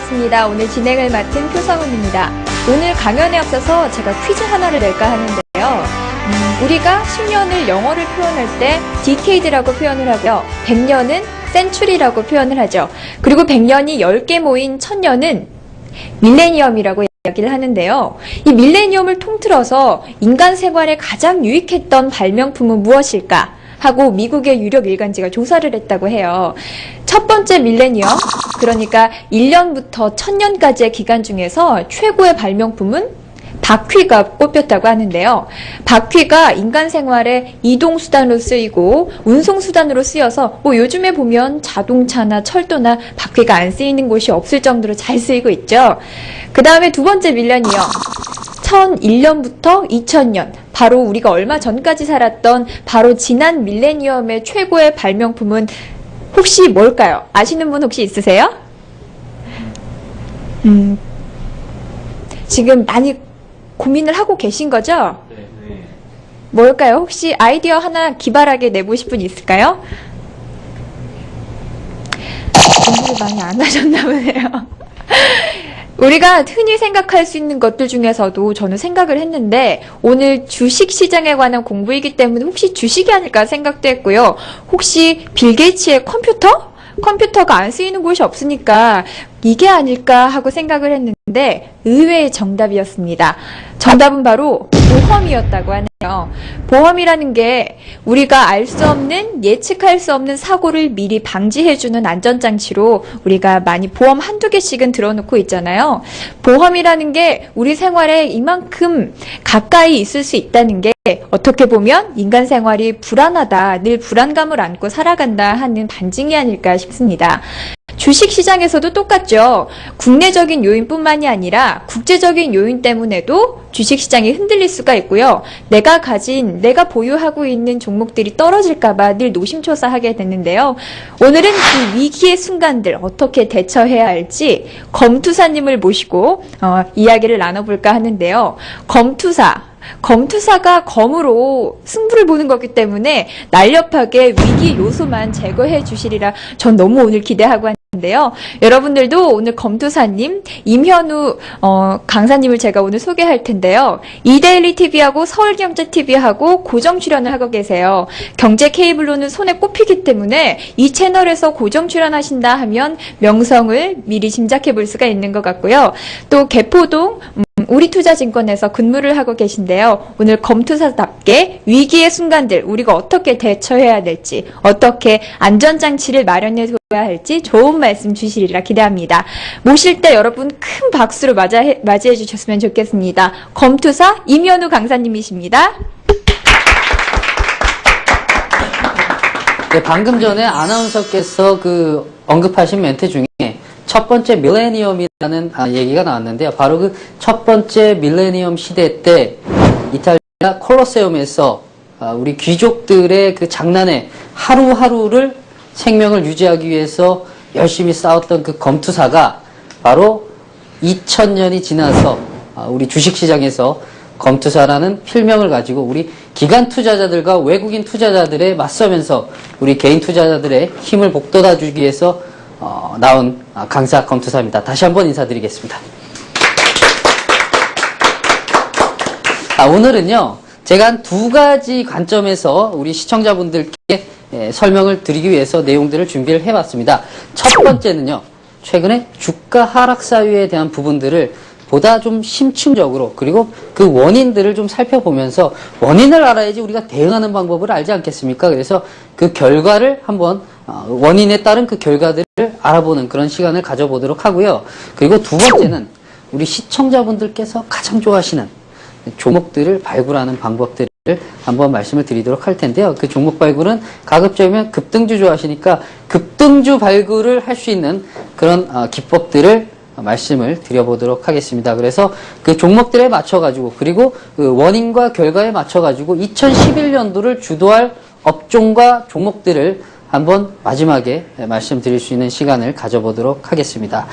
반갑습니다. 오늘 진행을 맡은 표성은입니다. 오늘 강연에 앞서서 제가 퀴즈 하나를 낼까 하는데요. 우리가 10년을 영어를 표현할 때 decade라고 표현을 하고요. 100년은 century라고 표현을 하죠. 그리고 100년이 10개 모인 1000년은 밀레니엄이라고 이야기를 하는데요. 이 밀레니엄을 통틀어서 인간 생활에 가장 유익했던 발명품은 무엇일까? 하고 미국의 유력 일간지가 조사를 했다고 해요. 첫 번째 밀레니엄, 그러니까 1년부터 1000년까지의 기간 중에서 최고의 발명품은 바퀴가 꼽혔다고 하는데요. 바퀴가 인간 생활에 이동수단으로 쓰이고 운송수단으로 쓰여서 요즘에 보면 자동차나 철도나 바퀴가 안 쓰이는 곳이 없을 정도로 잘 쓰이고 있죠. 그 다음에 두 번째 밀레니엄, 1001년부터 2000년, 바로 우리가 얼마 전까지 살았던 바로 지난 밀레니엄의 최고의 발명품은 혹시 뭘까요? 아시는 분 혹시 있으세요? 지금 많이 고민을 하고 계신 거죠? 네. 뭘까요? 혹시 아이디어 하나 기발하게 내보실 분 있을까요? 공부를 많이 안 하셨나 보네요. 우리가 흔히 생각할 수 있는 것들 중에서도 저는 생각을 했는데 오늘 주식시장에 관한 공부이기 때문에 혹시 주식이 아닐까 생각도 했고요. 혹시 빌 게이츠의 컴퓨터? 컴퓨터가 안 쓰이는 곳이 없으니까 이게 아닐까 하고 생각을 했는데 의외의 정답이었습니다. 정답은 바로 보험이었다고 하네요. 보험이라는 게 우리가 알 수 없는, 예측할 수 없는 사고를 미리 방지해주는 안전장치로 우리가 많이 보험 한두 개씩은 들어놓고 있잖아요. 보험이라는 게 우리 생활에 이만큼 가까이 있을 수 있다는 게 어떻게 보면 인간 생활이 불안하다, 늘 불안감을 안고 살아간다 하는 반증이 아닐까 싶습니다. 주식시장에서도 똑같죠. 국내적인 요인뿐만이 아니라 국제적인 요인 때문에도 주식시장이 흔들릴 수가 있고요. 내가 보유하고 있는 종목들이 떨어질까봐 늘 노심초사하게 됐는데요. 오늘은 그 위기의 순간들 어떻게 대처해야 할지 검투사님을 모시고 이야기를 나눠볼까 하는데요. 검투사가 검으로 승부를 보는 거기 때문에 날렵하게 위기 요소만 제거해 주시리라 전 너무 오늘 기대하고 있는데요. 여러분들도 오늘 검투사님, 임현우 강사님을 제가 오늘 소개할 텐데요. 이데일리 TV하고 서울경제TV하고 고정 출연을 하고 계세요. 경제 케이블로는 손에 꼽히기 때문에 이 채널에서 고정 출연하신다 하면 명성을 미리 짐작해 볼 수가 있는 것 같고요. 또 개포동 우리투자증권에서 근무를 하고 계신데요. 오늘 검투사답게 위기의 순간들 우리가 어떻게 대처해야 될지, 어떻게 안전장치를 마련해 둬야 할지 좋은 말씀 주시리라 기대합니다. 모실 때 여러분 큰 박수로 맞이해 주셨으면 좋겠습니다. 검투사 임현우 강사님이십니다. 네, 방금 전에 아나운서께서 언급하신 멘트 중에 첫 번째 밀레니엄이라는 얘기가 나왔는데요. 바로 그 첫 번째 밀레니엄 시대 때 이탈리아 콜로세움에서 우리 귀족들의 그 장난에 하루하루를 생명을 유지하기 위해서 열심히 싸웠던 그 검투사가 바로 2000년이 지나서 우리 주식시장에서 검투사라는 필명을 가지고 우리 기관 투자자들과 외국인 투자자들에 맞서면서 우리 개인 투자자들의 힘을 북돋아주기 위해서 나온 강사 검투사입니다. 다시 한번 인사드리겠습니다. 오늘은요, 제가 한 두 가지 관점에서 우리 시청자분들께 설명을 드리기 위해서 내용들을 준비를 해봤습니다. 첫 번째는요, 최근에 주가 하락 사유에 대한 부분들을 보다 좀 심층적으로, 그리고 그 원인들을 좀 살펴보면서 원인을 알아야지 우리가 대응하는 방법을 알지 않겠습니까? 그래서 그 결과를 한번 원인에 따른 그 결과들을 알아보는 그런 시간을 가져보도록 하고요. 그리고 두 번째는 우리 시청자분들께서 가장 좋아하시는 종목들을 발굴하는 방법들을 한번 말씀을 드리도록 할 텐데요. 그 종목 발굴은 가급적이면 급등주 좋아하시니까 급등주 발굴을 할 수 있는 그런 기법들을 말씀을 드려보도록 하겠습니다. 그래서 그 종목들에 맞춰가지고, 그리고 그 원인과 결과에 맞춰가지고 2011년도를 주도할 업종과 종목들을 한번 마지막에 말씀드릴 수 있는 시간을 가져보도록 하겠습니다.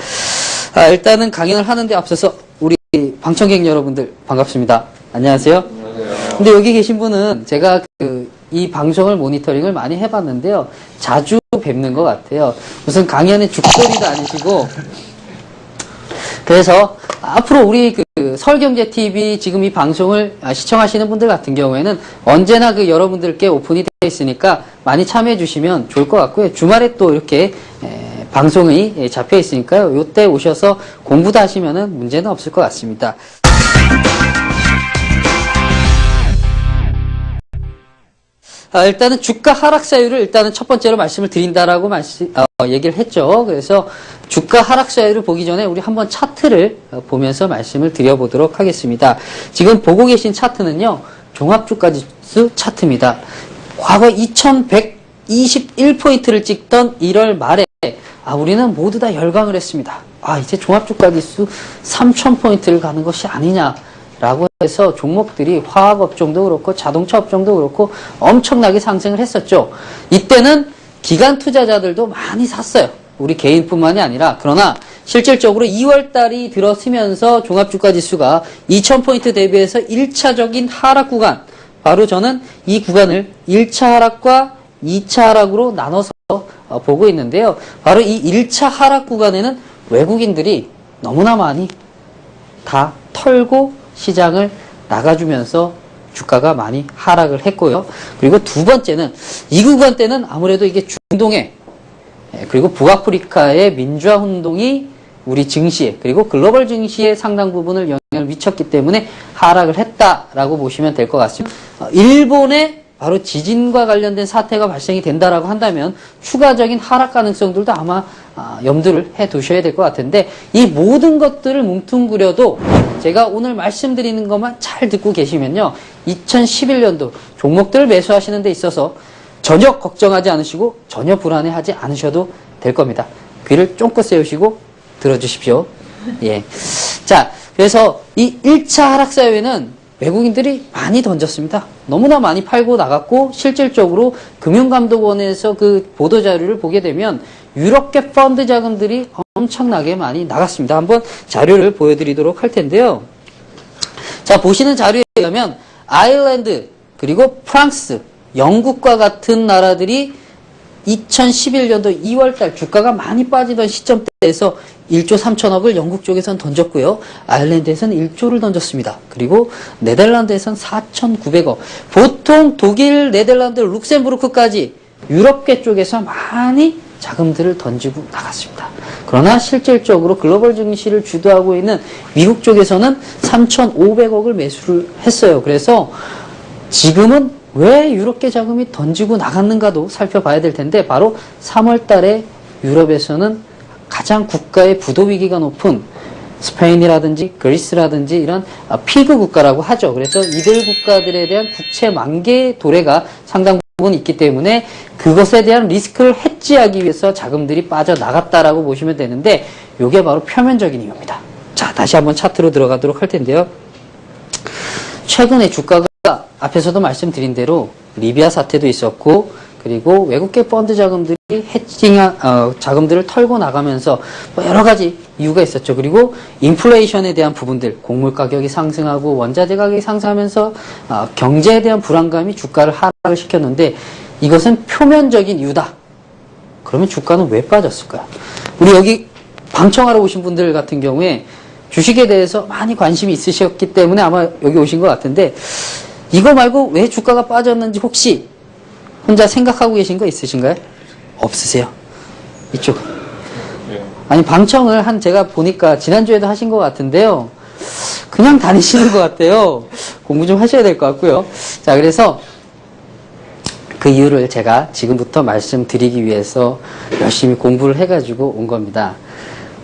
일단은 강연을 하는데 앞서서 우리 방청객 여러분들 반갑습니다. 안녕하세요. 안녕하세요. 근데 여기 계신 분은 제가 이 방송을 모니터링을 많이 해봤는데요. 자주 뵙는 것 같아요. 무슨 강연의 죽돌이도 아니시고 그래서 앞으로 우리 그 설경제TV 지금 이 방송을 시청하시는 분들 같은 경우에는 언제나 그 여러분들께 오픈이 되어 있으니까 많이 참여해 주시면 좋을 것 같고요. 주말에 또 이렇게 방송이 잡혀 있으니까요. 요때 오셔서 공부도 하시면은 문제는 없을 것 같습니다. 일단은 주가 하락 사유를 일단은 첫 번째로 말씀을 드린다라고 얘기를 했죠. 그래서 주가 하락 사유를 보기 전에 우리 한번 차트를 보면서 말씀을 드려보도록 하겠습니다. 지금 보고 계신 차트는요, 종합주가지수 차트입니다. 과거 2121포인트를 찍던 1월 말에 우리는 모두 다 열광을 했습니다. 이제 종합주가지수 3000포인트를 가는 것이 아니냐. 라고 해서 종목들이 화학업종도 그렇고 자동차 업종도 그렇고 엄청나게 상승을 했었죠. 이때는 기관 투자자들도 많이 샀어요. 우리 개인뿐만이 아니라. 그러나 실질적으로 2월 달이 들어서면서 종합주가지수가 2000포인트 대비해서 1차적인 하락 구간, 바로 저는 이 구간을 1차 하락과 2차 하락으로 나눠서 보고 있는데요. 바로 이 1차 하락 구간에는 외국인들이 너무나 많이 다 털고 시장을 나가주면서 주가가 많이 하락을 했고요. 그리고 두 번째는 이 구간 때는 아무래도 이게 중동에 그리고 북아프리카의 민주화 운동이 우리 증시에 그리고 글로벌 증시에 상당 부분을 영향을 미쳤기 때문에 하락을 했다라고 보시면 될 것 같습니다. 일본의 바로 지진과 관련된 사태가 발생이 된다라고 한다면 추가적인 하락 가능성들도 아마 염두를 해 두셔야 될 것 같은데, 이 모든 것들을 뭉뚱그려도 제가 오늘 말씀드리는 것만 잘 듣고 계시면요, 2011년도 종목들을 매수하시는 데 있어서 전혀 걱정하지 않으시고 전혀 불안해하지 않으셔도 될 겁니다. 귀를 쫑긋 세우시고 들어주십시오. 예. 자, 그래서 이 1차 하락 사유에는 외국인들이 많이 던졌습니다. 너무나 많이 팔고 나갔고, 실질적으로 금융감독원에서 그 보도자료를 보게 되면 유럽계 펀드 자금들이 엄청나게 많이 나갔습니다. 한번 자료를 보여드리도록 할 텐데요. 자, 보시는 자료에 의하면 아일랜드, 그리고 프랑스, 영국과 같은 나라들이 2011년도 2월달 주가가 많이 빠지던 시점대에서 1조 3천억을 영국 쪽에선 던졌고요. 아일랜드에서는 1조를 던졌습니다. 그리고 네덜란드에서는 4,900억. 보통 독일, 네덜란드, 룩셈부르크까지 유럽계 쪽에서 많이 자금들을 던지고 나갔습니다. 그러나 실질적으로 글로벌 증시를 주도하고 있는 미국 쪽에서는 3,500억을 매수를 했어요. 그래서 지금은 왜 유럽계 자금이 던지고 나갔는가도 살펴봐야 될 텐데, 바로 3월 달에 유럽에서는 가장 국가의 부도 위기가 높은 스페인이라든지 그리스라든지 이런 피그 국가라고 하죠. 그래서 이들 국가들에 대한 국채 만기 도래가 상당 부분 있기 때문에 그것에 대한 리스크를 해지하기 위해서 자금들이 빠져나갔다라고 보시면 되는데, 이게 바로 표면적인 이유입니다. 자, 다시 한번 차트로 들어가도록 할 텐데요. 최근에 주가가 앞에서도 말씀드린 대로 리비아 사태도 있었고, 그리고 외국계 펀드 자금들이 자금들을 털고 나가면서 여러 가지 이유가 있었죠. 그리고 인플레이션에 대한 부분들, 곡물 가격이 상승하고 원자재 가격이 상승하면서 경제에 대한 불안감이 주가를 하락을 시켰는데, 이것은 표면적인 이유다. 그러면 주가는 왜 빠졌을까요? 우리 여기 방청하러 오신 분들 같은 경우에 주식에 대해서 많이 관심이 있으셨기 때문에 아마 여기 오신 것 같은데, 이거 말고 왜 주가가 빠졌는지 혹시 혼자 생각하고 계신 거 있으신가요? 없으세요? 이쪽. 아니, 방청을 제가 보니까 지난주에도 하신 것 같은데요. 그냥 다니시는 것 같아요. 공부 좀 하셔야 될 것 같고요. 자, 그래서 그 이유를 제가 지금부터 말씀드리기 위해서 열심히 공부를 해가지고 온 겁니다.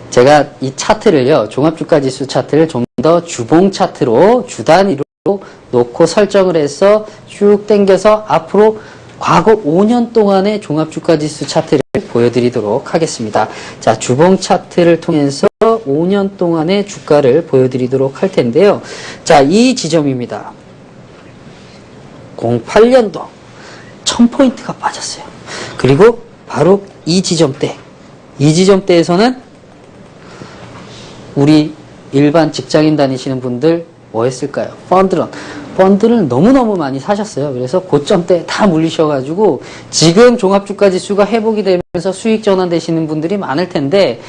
제가 이 차트를요, 종합주가지수 차트를 좀 더 주봉 차트로 주 단위로 놓고 설정을 해서 쭉 당겨서 앞으로 과거 5년 동안의 종합주가지수 차트를 보여드리도록 하겠습니다. 자, 주봉 차트를 통해서 5년 동안의 주가를 보여드리도록 할 텐데요. 자, 이 지점입니다. 08년도 1000포인트가 빠졌어요. 그리고 바로 이 지점대에서는 우리 일반 직장인 다니시는 분들 뭐 했을까요? 펀드를 너무너무 많이 사셨어요. 그래서 고점대 다 물리셔가지고 지금 종합주가지수가 회복이 되면서 수익 전환되시는 분들이 많을 텐데,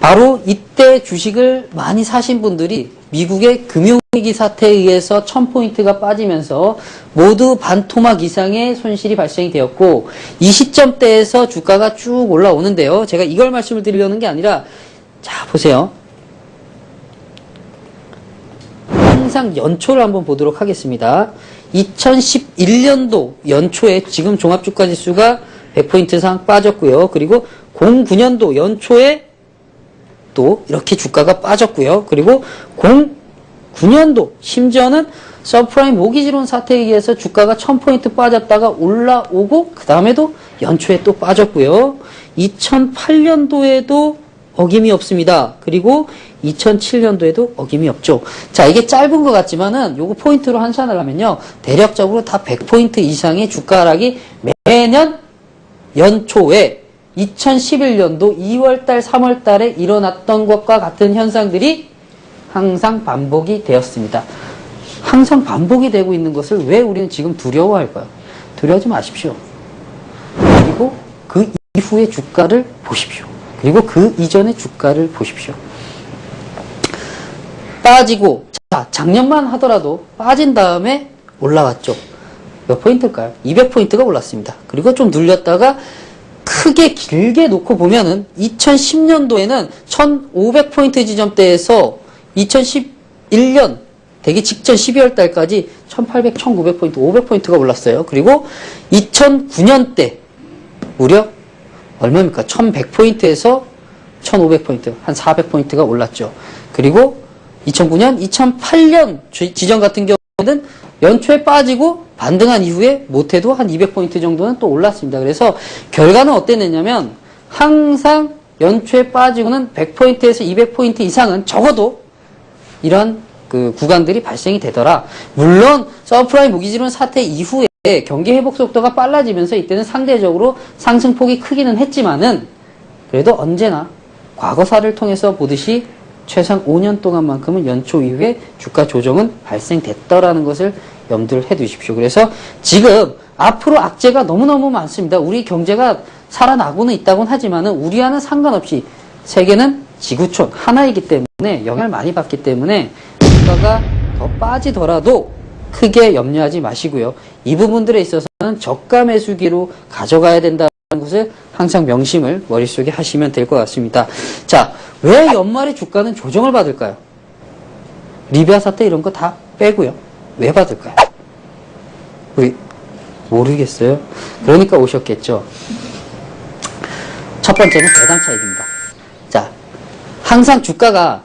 바로 이때 주식을 많이 사신 분들이 미국의 금융위기 사태에 의해서 1000포인트가 빠지면서 모두 반토막 이상의 손실이 발생이 되었고, 이 시점대에서 주가가 쭉 올라오는데요. 제가 이걸 말씀을 드리려는 게 아니라, 자, 보세요. 항상 연초를 한번 보도록 하겠습니다. 2011년도 연초에 지금 종합주가지수가 100포인트 이상 빠졌고요. 그리고 09년도 연초에 또 이렇게 주가가 빠졌고요. 그리고 09년도 심지어는 서프라임 모기지론 사태에 의해서 주가가 1000포인트 빠졌다가 올라오고 그 다음에도 연초에 또 빠졌고요. 2008년도에도 어김이 없습니다. 그리고 2007년도에도 어김이 없죠. 자, 이게 짧은 것 같지만은 요거 포인트로 환산을 하면요. 대략적으로 다 100포인트 이상의 주가 하락이 매년 연초에 2011년도 2월달, 3월달에 일어났던 것과 같은 현상들이 항상 반복이 되었습니다. 항상 반복이 되고 있는 것을 왜 우리는 지금 두려워할까요? 두려워하지 마십시오. 그리고 그 이후의 주가를 보십시오. 그리고 그 이전의 주가를 보십시오. 빠지고, 자, 작년만 하더라도 빠진 다음에 올라왔죠. 몇 포인트일까요? 200포인트가 올랐습니다. 그리고 좀 눌렸다가 크게 길게 놓고 보면은 2010년도에는 1500포인트 지점대에서 2011년 되기 직전 12월 달까지 1800, 1900포인트, 500포인트가 올랐어요. 그리고 2009년 때 무려 얼마입니까? 1100포인트에서 1500포인트, 한 400포인트가 올랐죠. 그리고 2009년, 2008년 지점 같은 경우는 연초에 빠지고 반등한 이후에 못해도 한 200포인트 정도는 또 올랐습니다. 그래서 결과는 어땠느냐면 항상 연초에 빠지고는 100포인트에서 200포인트 이상은 적어도 이런 그 구간들이 발생이 되더라. 물론 서프라임 모기지론 사태 이후에 경기 회복 속도가 빨라지면서 이때는 상대적으로 상승폭이 크기는 했지만은 그래도 언제나 과거사를 통해서 보듯이 최상 5년 동안만큼은 연초 이후에 주가 조정은 발생됐더라는 것을 염두를 해 두십시오. 그래서 지금 앞으로 악재가 너무너무 많습니다. 우리 경제가 살아나고는 있다고는 하지만은 우리와는 상관없이 세계는 지구촌 하나이기 때문에 영향을 많이 받기 때문에 주가가 더 빠지더라도 크게 염려하지 마시고요. 이 부분들에 있어서는 저가 매수기로 가져가야 된다는 것을 항상 명심을 머릿속에 하시면 될 것 같습니다. 자, 왜 연말에 주가는 조정을 받을까요? 리비아 사태 이런 거 다 빼고요. 왜 받을까요? 우리 모르겠어요. 그러니까 오셨겠죠. 첫 번째는 배당 차익입니다. 자, 항상 주가가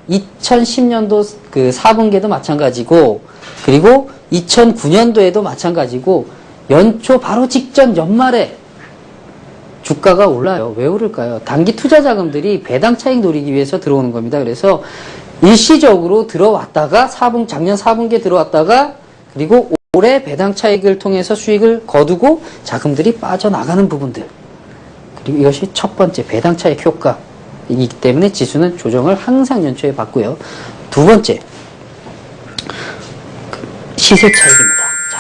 2010년도 그 4분기에도 마찬가지고 그리고 2009년도에도 마찬가지고 연초 바로 직전 연말에 주가가 올라요. 왜 오를까요? 단기 투자 자금들이 배당 차익 노리기 위해서 들어오는 겁니다. 그래서 일시적으로 들어왔다가 작년 4분기에 들어왔다가 그리고 올해 배당 차익을 통해서 수익을 거두고 자금들이 빠져나가는 부분들. 그리고 이것이 첫 번째 배당 차익 효과이기 때문에 지수는 조정을 항상 연초에 받고요. 두 번째 시세 차익입니다. 자,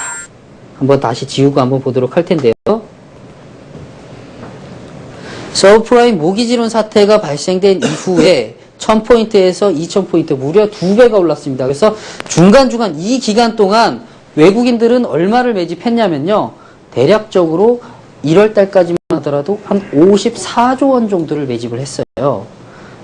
한번 다시 지우고 한번 보도록 할 텐데요. 서프라임 모기지론 사태가 발생된 이후에 1000포인트에서 2000포인트 무려 2배가 올랐습니다. 그래서 중간중간 이 기간 동안 외국인들은 얼마를 매집했냐면요. 대략적으로 1월 달까지만 하더라도 한 54조 원 정도를 매집을 했어요.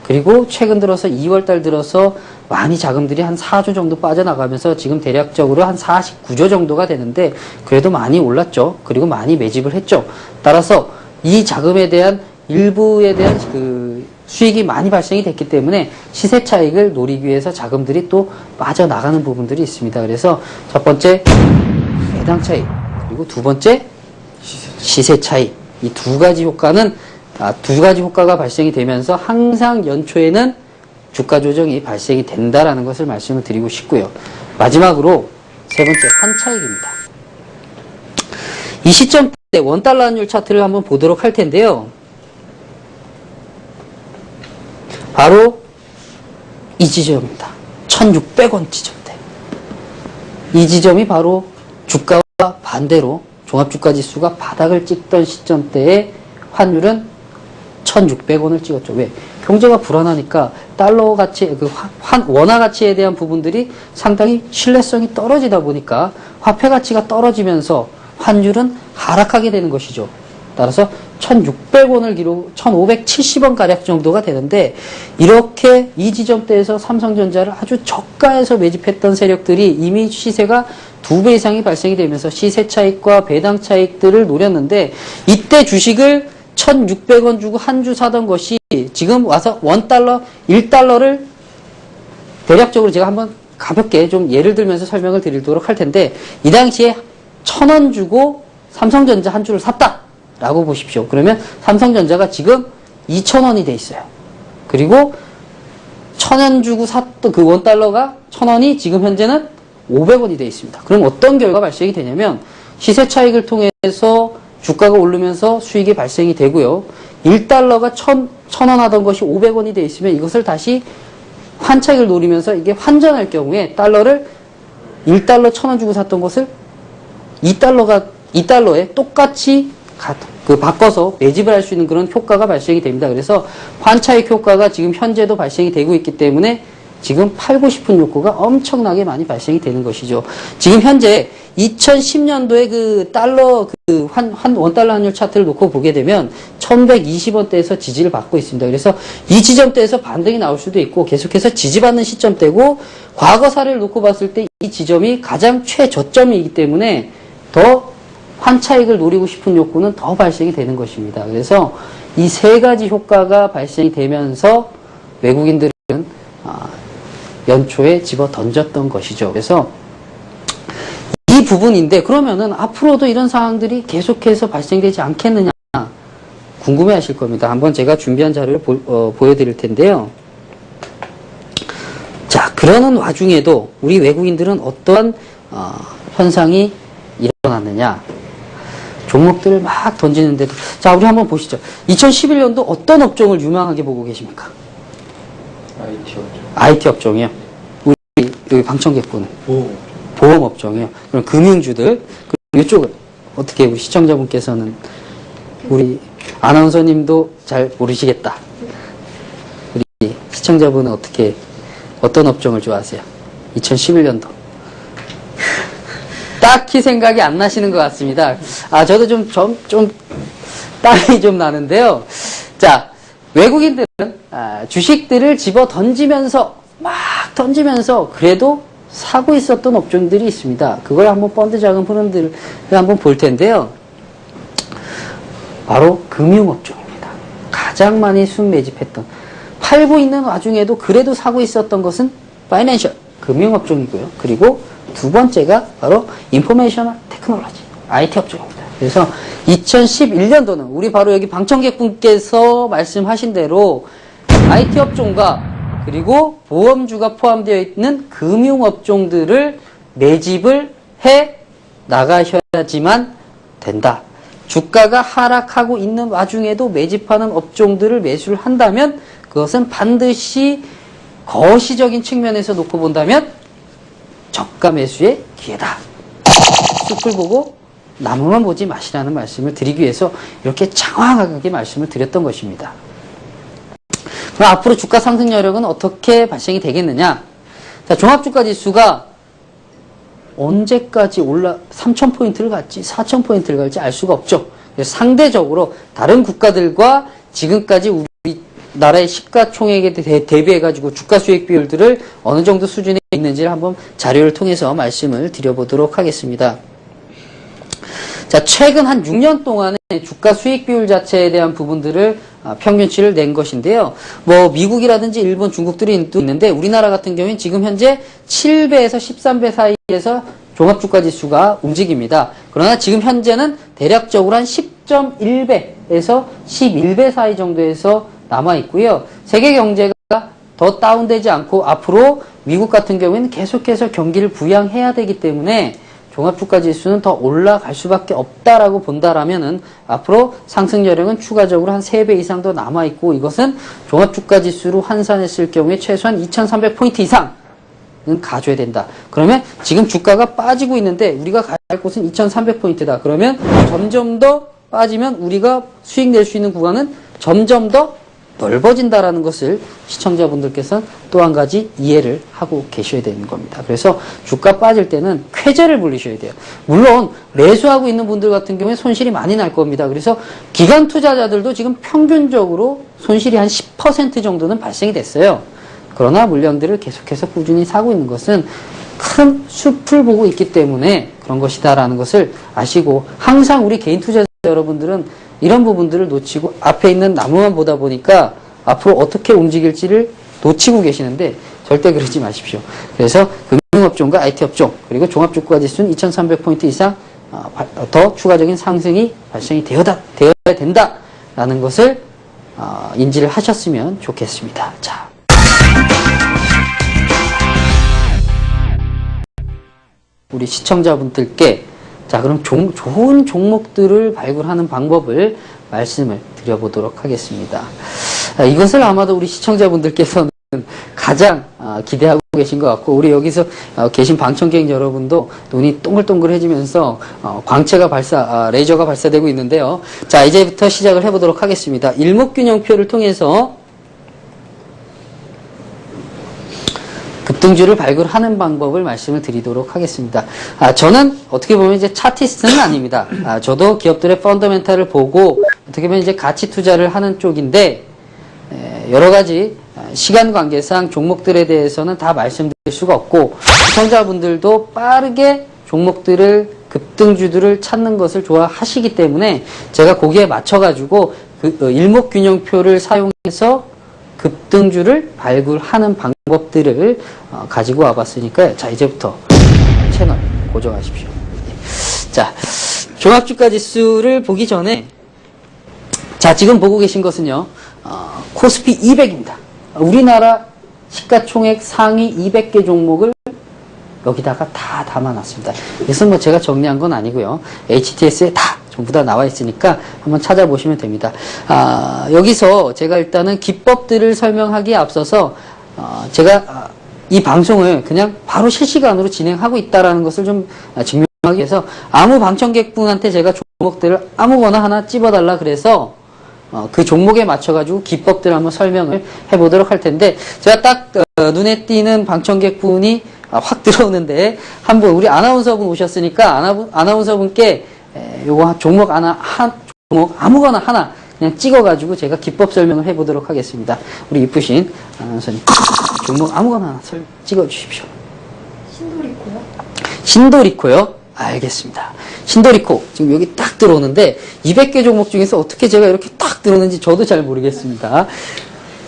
그리고 최근 들어서 2월 달 들어서 많이 자금들이 한 4조 정도 빠져나가면서 지금 대략적으로 한 49조 정도가 되는데 그래도 많이 올랐죠. 그리고 많이 매집을 했죠. 따라서 이 자금에 대한 일부에 대한 그 수익이 많이 발생이 됐기 때문에 시세 차익을 노리기 위해서 자금들이 또 빠져나가는 부분들이 있습니다. 그래서 첫 번째 배당 차익 그리고 두 번째 시세 차익 이 두 가지 효과가 발생이 되면서 항상 연초에는 주가 조정이 발생이 된다라는 것을 말씀을 드리고 싶고요. 마지막으로 세 번째 환차익입니다. 이 시점 때 원달러 환율 차트를 한번 보도록 할 텐데요. 바로 이 지점입니다. 1600원 지점대. 이 지점이 바로 주가와 반대로 종합주가지수가 바닥을 찍던 시점대의 환율은 1,600원을 찍었죠. 왜? 경제가 불안하니까 달러 가치, 원화 가치에 대한 부분들이 상당히 신뢰성이 떨어지다 보니까 화폐 가치가 떨어지면서 환율은 하락하게 되는 것이죠. 따라서 1,600원을 기록, 1,570원 가량 정도가 되는데, 이렇게 이 지점대에서 삼성전자를 아주 저가에서 매집했던 세력들이 이미 시세가 2배 이상이 발생이 되면서 시세 차익과 배당 차익들을 노렸는데, 이때 주식을 1,600원 주고 한 주 사던 것이 지금 와서 $1, 1달러를 대략적으로 제가 한번 가볍게 좀 예를 들면서 설명을 드리도록 할 텐데, 이 당시에 1,000원 주고 삼성전자 한 주를 샀다 라고 보십시오. 그러면 삼성전자가 지금 2,000원이 돼 있어요. 그리고 1,000원 주고 샀던 그 $1가 1,000원이 지금 현재는 500원이 돼 있습니다. 그럼 어떤 결과가 발생이 되냐면, 시세 차익을 통해서 주가가 오르면서 수익이 발생이 되고요. 1달러가 1,000원 하던 것이 500원이 돼 있으면 이것을 다시 환차익을 노리면서 이게 환전할 경우에 달러를 1달러 1,000원 주고 샀던 것을 2달러에 똑같이 바꿔서 매집을 할 수 있는 그런 효과가 발생이 됩니다. 그래서 환차익 효과가 지금 현재도 발생이 되고 있기 때문에 지금 팔고 싶은 욕구가 엄청나게 많이 발생이 되는 것이죠. 지금 현재 2010년도에 그 달러, $1 환율 차트를 놓고 보게 되면 1120원대에서 지지를 받고 있습니다. 그래서 이 지점대에서 반등이 나올 수도 있고 계속해서 지지받는 시점대고, 과거 사례를 놓고 봤을 때 이 지점이 가장 최저점이기 때문에 더 환차익을 노리고 싶은 욕구는 더 발생이 되는 것입니다. 그래서 이 세 가지 효과가 발생이 되면서 외국인들은 연초에 집어 던졌던 것이죠. 그래서 이 부분인데, 그러면은 앞으로도 이런 상황들이 계속해서 발생되지 않겠느냐 궁금해 하실 겁니다. 한번 제가 준비한 자료를 보여드릴 텐데요. 자, 그러는 와중에도 우리 외국인들은 어떠한 현상이 일어났느냐. 종목들을 막 던지는데도, 자, 우리 한번 보시죠. 2011년도 어떤 업종을 유망하게 보고 계십니까? IT 업종. IT 업종이요. 우리 여기 방청객분은 보험 업종이요. 그럼 금융주들, 이쪽은 어떻게 우리 시청자분께서는, 우리 아나운서님도 잘 모르시겠다. 우리 시청자분은 어떤 업종을 좋아하세요? 2011년도. 딱히 생각이 안 나시는 것 같습니다. 저도 좀 땀이 좀 나는데요. 자, 외국인들은 주식들을 집어 던지면서 그래도 사고 있었던 업종들이 있습니다. 그걸 한번 펀드 자금 흐름들을 한번 볼 텐데요. 바로 금융업종입니다. 가장 많이 순매집했던, 팔고 있는 와중에도 그래도 사고 있었던 것은 파이낸셜, 금융업종이고요. 그리고 두 번째가 바로 인포메이셔널 테크놀로지, IT 업종입니다. 그래서 2011년도는 우리 바로 여기 방청객분께서 말씀하신 대로 IT 업종과 그리고 보험주가 포함되어 있는 금융업종들을 매집을 해 나가셔야지만 된다. 주가가 하락하고 있는 와중에도 매집하는 업종들을 매수를 한다면 그것은 반드시 거시적인 측면에서 놓고 본다면 저가 매수의 기회다. 숲을 보고 나무만 보지 마시라는 말씀을 드리기 위해서 이렇게 장황하게 말씀을 드렸던 것입니다. 그럼 앞으로 주가 상승 여력은 어떻게 발생이 되겠느냐? 자, 종합주가지수가 언제까지 3,000포인트를 갈지 4,000포인트를 갈지 알 수가 없죠. 그래서 상대적으로 다른 국가들과 지금까지 우리 나라의 시가총액에 대비해가지고 주가 수익 비율들을 어느 정도 수준에 있는지를 한번 자료를 통해서 말씀을 드려보도록 하겠습니다. 자, 최근 한 6년 동안의 주가 수익 비율 자체에 대한 부분들을 평균치를 낸 것인데요. 뭐 미국이라든지 일본, 중국들이 또 있는데 우리나라 같은 경우는 지금 현재 7배에서 13배 사이에서 종합주가지수가 움직입니다. 그러나 지금 현재는 대략적으로 한 10.1배에서 11배 사이 정도에서 남아 있고요. 세계 경제가 더 다운되지 않고 앞으로 미국 같은 경우에는 계속해서 경기를 부양해야 되기 때문에 종합주가지수는 더 올라갈 수밖에 없다라고 본다라면은 앞으로 상승 여력은 추가적으로 한 3배 이상 더 남아 있고, 이것은 종합주가지수로 환산했을 경우에 최소한 2,300포인트 이상은 가져야 된다. 그러면 지금 주가가 빠지고 있는데 우리가 가야 할 곳은 2,300포인트다. 그러면 점점 더 빠지면 우리가 수익 낼 수 있는 구간은 점점 더 넓어진다라는 것을 시청자분들께서는 또 한 가지 이해를 하고 계셔야 되는 겁니다. 그래서 주가 빠질 때는 쾌재를 부리셔야 돼요. 물론 매수하고 있는 분들 같은 경우에 손실이 많이 날 겁니다. 그래서 기관 투자자들도 지금 평균적으로 손실이 한 10% 정도는 발생이 됐어요. 그러나 물량들을 계속해서 꾸준히 사고 있는 것은 큰 숲을 보고 있기 때문에 그런 것이다라는 것을 아시고, 항상 우리 개인 투자자 여러분들은 이런 부분들을 놓치고 앞에 있는 나무만 보다 보니까 앞으로 어떻게 움직일지를 놓치고 계시는데 절대 그러지 마십시오. 그래서 금융업종과 IT업종 그리고 종합주가지수는 2300포인트 이상 더 추가적인 상승이 발생이 되어야 된다라는 것을 인지를 하셨으면 좋겠습니다. 자, 우리 시청자분들께 자, 그럼 좋은 종목들을 발굴하는 방법을 말씀을 드려보도록 하겠습니다. 이것을 아마도 우리 시청자분들께서는 가장 기대하고 계신 것 같고, 우리 여기서 계신 방청객 여러분도 눈이 동글동글해지면서 레이저가 발사되고 있는데요. 자, 이제부터 시작을 해보도록 하겠습니다. 일목균형표를 통해서 급등주를 발굴하는 방법을 말씀을 드리도록 하겠습니다. 저는 어떻게 보면 이제 차티스트는 아닙니다. 저도 기업들의 펀더멘탈을 보고 어떻게 보면 이제 가치 투자를 하는 쪽인데, 여러 가지 시간 관계상 종목들에 대해서는 다 말씀드릴 수가 없고, 시청자분들도 빠르게 종목들을 급등주들을 찾는 것을 좋아하시기 때문에 제가 거기에 맞춰가지고 그 일목균형표를 사용해서 급등주를 발굴하는 방법들을 가지고 와봤으니까요. 자, 이제부터 채널 고정하십시오. 자, 종합주가지수를 보기 전에, 자, 지금 보고 계신 것은요, 코스피 200입니다. 우리나라 시가총액 상위 200개 종목을 여기다가 다 담아놨습니다. 이것은 뭐 제가 정리한 건 아니고요. HTS에 다 전부 다 나와 있으니까 한번 찾아보시면 됩니다. 여기서 제가 일단은 기법들을 설명하기에 앞서서 제가 이 방송을 그냥 바로 실시간으로 진행하고 있다는 것을 좀 증명하기 위해서 아무 방청객분한테 제가 종목들을 아무거나 하나 찝어달라 그래서 그 종목에 맞춰가지고 기법들을 한번 설명을 해보도록 할 텐데, 제가 딱 눈에 띄는 방청객분이 확 들어오는데, 한번 우리 아나운서분 오셨으니까 아나운서분께 요거 종목 아무거나 하나 그냥 찍어가지고 제가 기법 설명을 해보도록 하겠습니다. 우리 이쁘신 아나운서님, 종목 아무거나 하나 찍어주십시오. 신도리코요? 신도리코요? 알겠습니다. 신도리코 지금 여기 딱 들어오는데 200개 종목 중에서 어떻게 제가 이렇게 딱 들어오는지 저도 잘 모르겠습니다.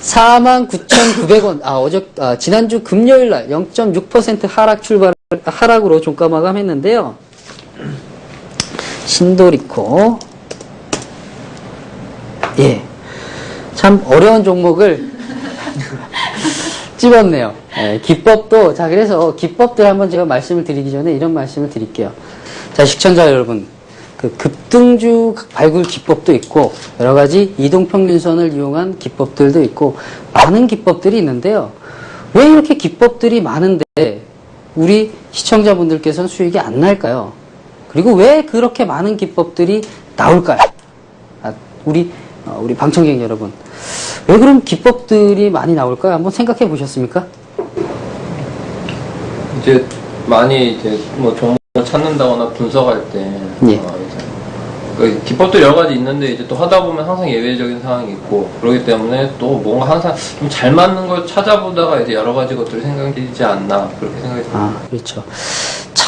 49,900원. 지난주 금요일날 0.6% 하락으로 종가 마감했는데요. 신도리코. 예. 참 어려운 종목을 찝었네요. 예, 기법도, 자, 그래서 기법들 한번 제가 말씀을 드리기 전에 이런 말씀을 드릴게요. 자, 시청자 여러분. 그 급등주 발굴 기법도 있고, 여러 가지 이동평균선을 이용한 기법들도 있고, 많은 기법들이 있는데요. 왜 이렇게 기법들이 많은데, 우리 시청자분들께서는 수익이 안 날까요? 그리고 왜 그렇게 많은 기법들이 나올까요? 우리 방청객 여러분. 왜 그런 기법들이 많이 나올까요? 한번 생각해 보셨습니까? 이제 많이 이제 뭐 종목을 찾는다거나 분석할 때 예. 그 기법도 여러 가지 있는데 이제 또 하다 보면 항상 예외적인 상황이 있고, 그렇기 때문에 또 뭔가 항상 좀 잘 맞는 걸 찾아보다가 이제 여러 가지 것들이 생각되지 않나, 그렇게 생각이 듭니다. 그렇죠.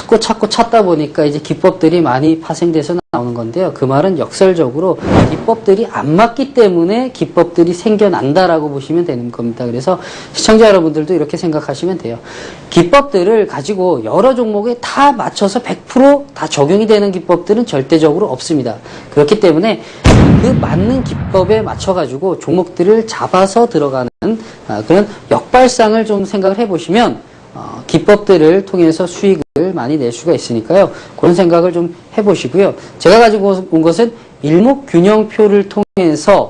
찾고 찾다 보니까 이제 기법들이 많이 파생돼서 나오는 건데요. 그 말은 역설적으로 기법들이 안 맞기 때문에 기법들이 생겨난다라고 보시면 되는 겁니다. 그래서 시청자 여러분들도 이렇게 생각하시면 돼요. 기법들을 가지고 여러 종목에 다 맞춰서 100% 다 적용이 되는 기법들은 절대적으로 없습니다. 그렇기 때문에 그 맞는 기법에 맞춰가지고 종목들을 잡아서 들어가는 그런 역발상을 좀 생각을 해보시면 기법들을 통해서 수익을 많이 낼 수가 있으니까요. 그런 생각을 좀 해보시고요. 제가 가지고 온 것은 일목균형표를 통해서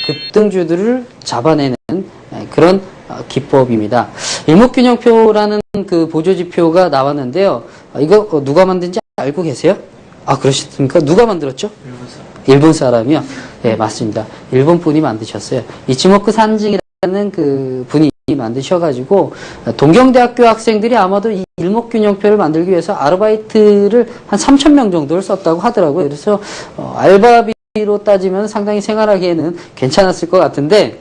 급등주들을 잡아내는 그런 기법입니다. 일목균형표라는 그 보조지표가 나왔는데요. 이거 누가 만든지 알고 계세요? 그러셨습니까? 누가 만들었죠? 일본 사람이요? 네, 맞습니다. 일본 분이 만드셨어요. 이치모쿠 산징이라는 그 분이 만드셔가지고 동경대학교 학생들이 아마도 이 일목균형표를 만들기 위해서 아르바이트를 한 3,000명 정도를 썼다고 하더라고요. 그래서 알바비로 따지면 상당히 생활하기에는 괜찮았을 것 같은데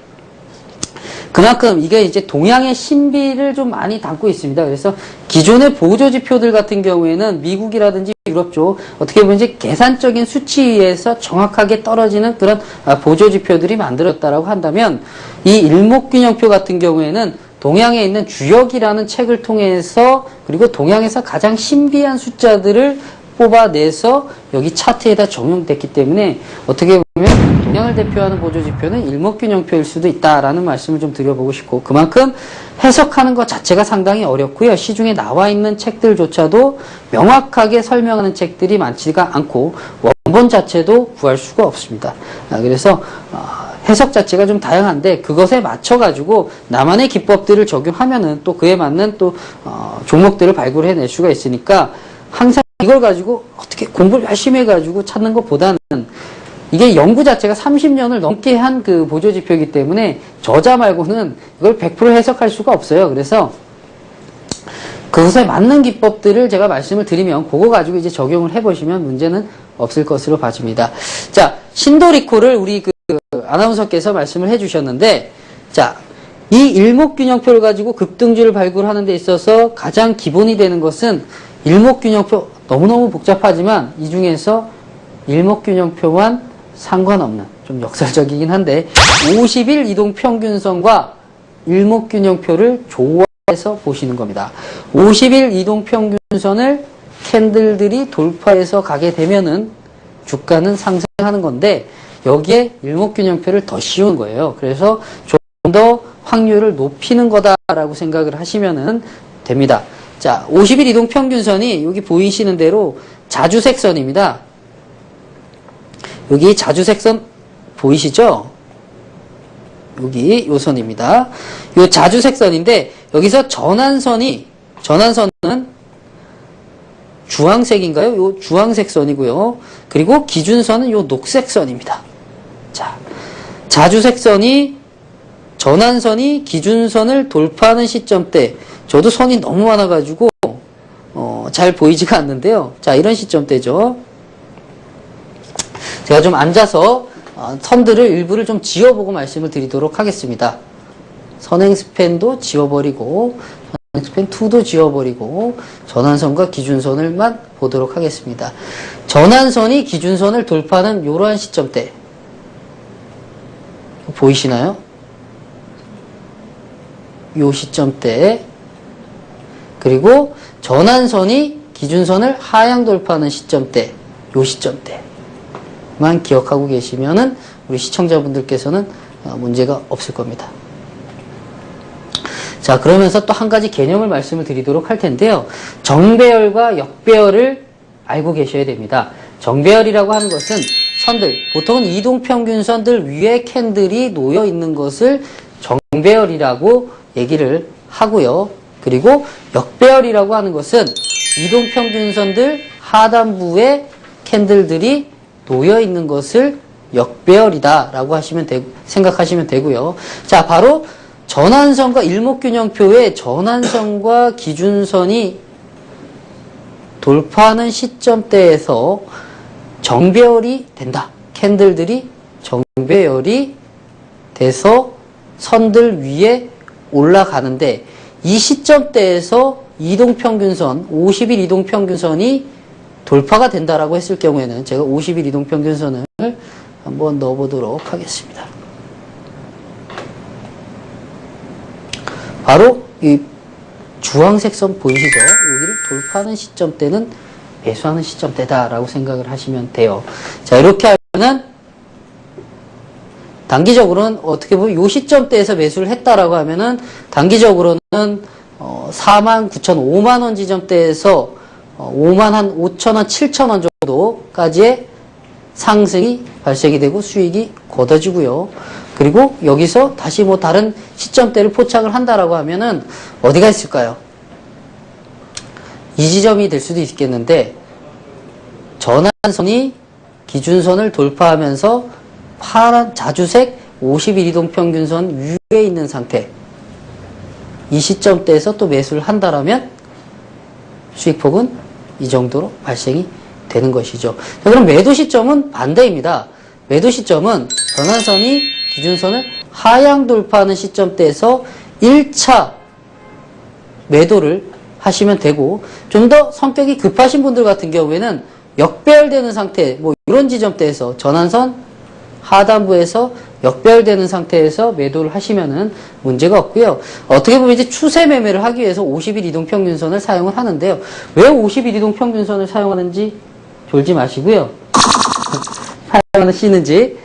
그만큼 이게 이제 동양의 신비를 좀 많이 담고 있습니다. 그래서 기존의 보조지표들 같은 경우에는 미국이라든지 유럽 쪽 어떻게 보면 이제 계산적인 수치에서 정확하게 떨어지는 그런 보조지표들이 만들었다라고 한다면 이 일목균형표 같은 경우에는 동양에 있는 주역이라는 책을 통해서 그리고 동양에서 가장 신비한 숫자들을 뽑아내서 여기 차트에다 적용됐기 때문에 어떻게 보면 동양을 대표하는 보조지표는 일목균형표일 수도 있다라는 말씀을 좀 드려보고 싶고 그만큼 해석하는 것 자체가 상당히 어렵고요. 시중에 나와 있는 책들조차도 명확하게 설명하는 책들이 많지가 않고 원본 자체도 구할 수가 없습니다. 그래서 해석 자체가 좀 다양한데 그것에 맞춰가지고 나만의 기법들을 적용하면은 또 그에 맞는 또 종목들을 발굴해낼 수가 있으니까 항상 이걸 가지고 어떻게 공부를 열심히 해가지고 찾는 것보다는 이게 연구 자체가 30년을 넘게 한 그 보조지표이기 때문에 저자 말고는 이걸 100% 해석할 수가 없어요. 그래서 그것에 맞는 기법들을 제가 말씀을 드리면 그거 가지고 이제 적용을 해보시면 문제는 없을 것으로 봐집니다. 자, 신도리코를 우리 그 아나운서께서 말씀을 해주셨는데 자, 이 일목균형표를 가지고 급등주를 발굴하는 데 있어서 가장 기본이 되는 것은 일목균형표 너무너무 복잡하지만 이 중에서 일목균형표만 상관없는 좀 역설적이긴 한데 50일 이동평균선과 일목균형표를 조화해서 보시는 겁니다. 50일 이동평균선을 캔들들이 돌파해서 가게 되면은 주가는 상승하는 건데 여기에 일목균형표를 더 씌운 거예요. 그래서 좀 더 확률을 높이는 거다라고 생각을 하시면은 됩니다. 자, 50일 이동평균선이 여기 보이시는 대로 자주색선입니다. 여기 자주색선 보이시죠? 여기 요 선입니다. 요 자주색선인데 여기서 전환선은 주황색인가요? 요 주황색 선이고요. 그리고 기준선은 요 녹색 선입니다. 자, 자주색선이 전환선이 기준선을 돌파하는 시점대 저도 선이 너무 많아가지고 잘 보이지가 않는데요. 자, 이런 시점대죠. 제가 좀 앉아서 선들을 일부를 좀 지워보고 말씀을 드리도록 하겠습니다. 선행스팬도 지워버리고 선행스팬 2도 지워버리고 전환선과 기준선을만 보도록 하겠습니다. 전환선이 기준선을 돌파하는 이러한 시점대 보이시나요? 요 시점대 그리고 전환선이 기준선을 하향 돌파하는 시점대 요 시점대만 기억하고 계시면은 우리 시청자분들께서는 문제가 없을 겁니다. 자, 그러면서 또 한 가지 개념을 말씀을 드리도록 할 텐데요. 정배열과 역배열을 알고 계셔야 됩니다. 정배열이라고 하는 것은 선들, 보통은 이동평균선들 위에 캔들이 놓여 있는 것을 정배열이라고 얘기를 하고요. 그리고 역배열이라고 하는 것은 이동평균선들 하단부에 캔들들이 놓여 있는 것을 역배열이다라고 생각하시면 되고요. 자, 바로 전환선과 일목균형표의 전환선과 기준선이 돌파하는 시점대에서 정배열이 된다. 캔들들이 정배열이 돼서 선들 위에 올라가는데 이 시점대에서 이동평균선, 50일 이동평균선이 돌파가 된다라고 했을 경우에는 제가 50일 이동평균선을 한번 넣어보도록 하겠습니다. 바로 이 주황색 선 보이시죠? 여기를 돌파하는 시점대는 매수하는 시점대다라고 생각을 하시면 돼요. 자, 이렇게 하면은 단기적으로는 어떻게 보면 이 시점대에서 매수를 했다라고 하면은 단기적으로는 49,000, 5만원 지점대에서 5만 한 5천원, 7천원 정도까지의 상승이 발생이 되고 수익이 걷어지고요. 그리고 여기서 다시 뭐 다른 시점대를 포착을 한다라고 하면은 어디가 있을까요? 이 지점이 될 수도 있겠는데 전환선이 기준선을 돌파하면서 파란 자주색 50일 이동평균선 위에 있는 상태. 이 시점대에서 또 매수를 한다라면 수익폭은 이 정도로 발생이 되는 것이죠. 자, 그럼 매도 시점은 반대입니다. 매도 시점은 전환선이 기준선을 하향 돌파하는 시점대에서 1차 매도를 하시면 되고, 좀 더 성격이 급하신 분들 같은 경우에는 역배열되는 상태, 뭐 이런 지점대에서 전환선 하단부에서 역배열되는 상태에서 매도를 하시면은 문제가 없고요. 어떻게 보면 이제 추세 매매를 하기 위해서 50일 이동평균선을 사용을 하는데요. 왜 50일 이동평균선을 사용하는지 졸지 마시고요. 사용하시는지